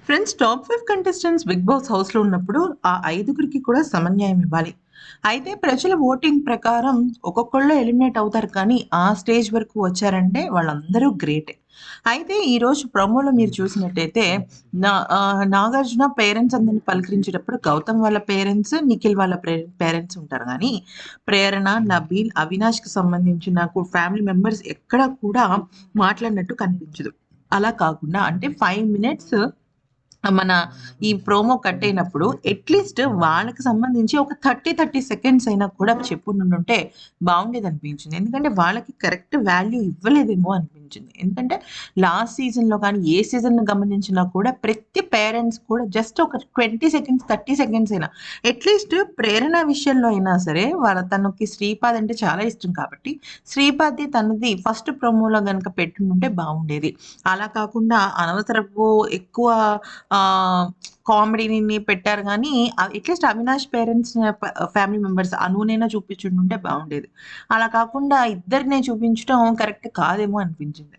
Friends top 5 contestants 'Bigg Boss' హౌస్‌లో ఉన్నప్పుడు ఆ ఐదుగురికి కూడా సమన్యాయం ఇవ్వాలి. అయితే ప్రజల ఓటింగ్ ప్రకారం ఒక్కొక్కళ్ళు ఎలిమినేట్ అవుతారు కానీ, ఆ స్టేజ్ వరకు వచ్చారంటే వాళ్ళందరూ గ్రేటే. అయితే ఈరోజు ప్రోమోలో మీరు చూసినట్టయితే 'నాగార్జున' పేరెంట్స్ అందరిని పలకరించేటప్పుడు గౌతమ్ వాళ్ళ పేరెంట్స్, నిఖిల్ వాళ్ళ పేరెంట్స్ ఉంటారు గానీ, ప్రేరణ, నబీల్, అవినాష్‌కి సంబంధించిన ఫ్యామిలీ మెంబర్స్ ఎక్కడా కూడా మాట్లాడినట్టు కనిపించదు. అలా కాకుండా అంటే 5 మినిట్స్ మన ఈ ప్రోమో కట్ అయినప్పుడు అట్‌లీస్ట్ వాళ్ళకి సంబంధించి ఒక 30 సెకండ్స్ అయినా కూడా చెప్పుండుంటే బావుండేదనిపించింది. ఎందుకంటే వాళ్ళకి కరెక్ట్ వాల్యూ ఇవ్వలేదేమో అనిపించింది. ఎందుకంటే లాస్ట్ సీజన్‌లో కానీ, ఏ సీజన్‌ని గమనించినా కూడా ప్రతి పేరెంట్స్ కూడా జస్ట్ ఒక 20 సెకండ్స్, 30 సెకండ్స్ అయినా అట్‌లీస్ట్ ప్రేరణ విషయంలో అయినా సరే తనకి శ్రీపాద్ అంటే చాలా ఇష్టం కాబట్టి శ్రీపాద్‌ది తనది ఫస్ట్ ప్రోమోలో గనక పెట్టుండుంటే బావుండేది. అలా కాకుండా అనవసరపు ఎక్కువ కామెడీని పెట్టారు గానీ, at least Avinash parents family members అనునైనా చూపించుండుంటే బావుండేది. అలా కాకుండా ఇద్దరినే చూపించడం కరెక్ట్ కాదేమో అనిపించింది.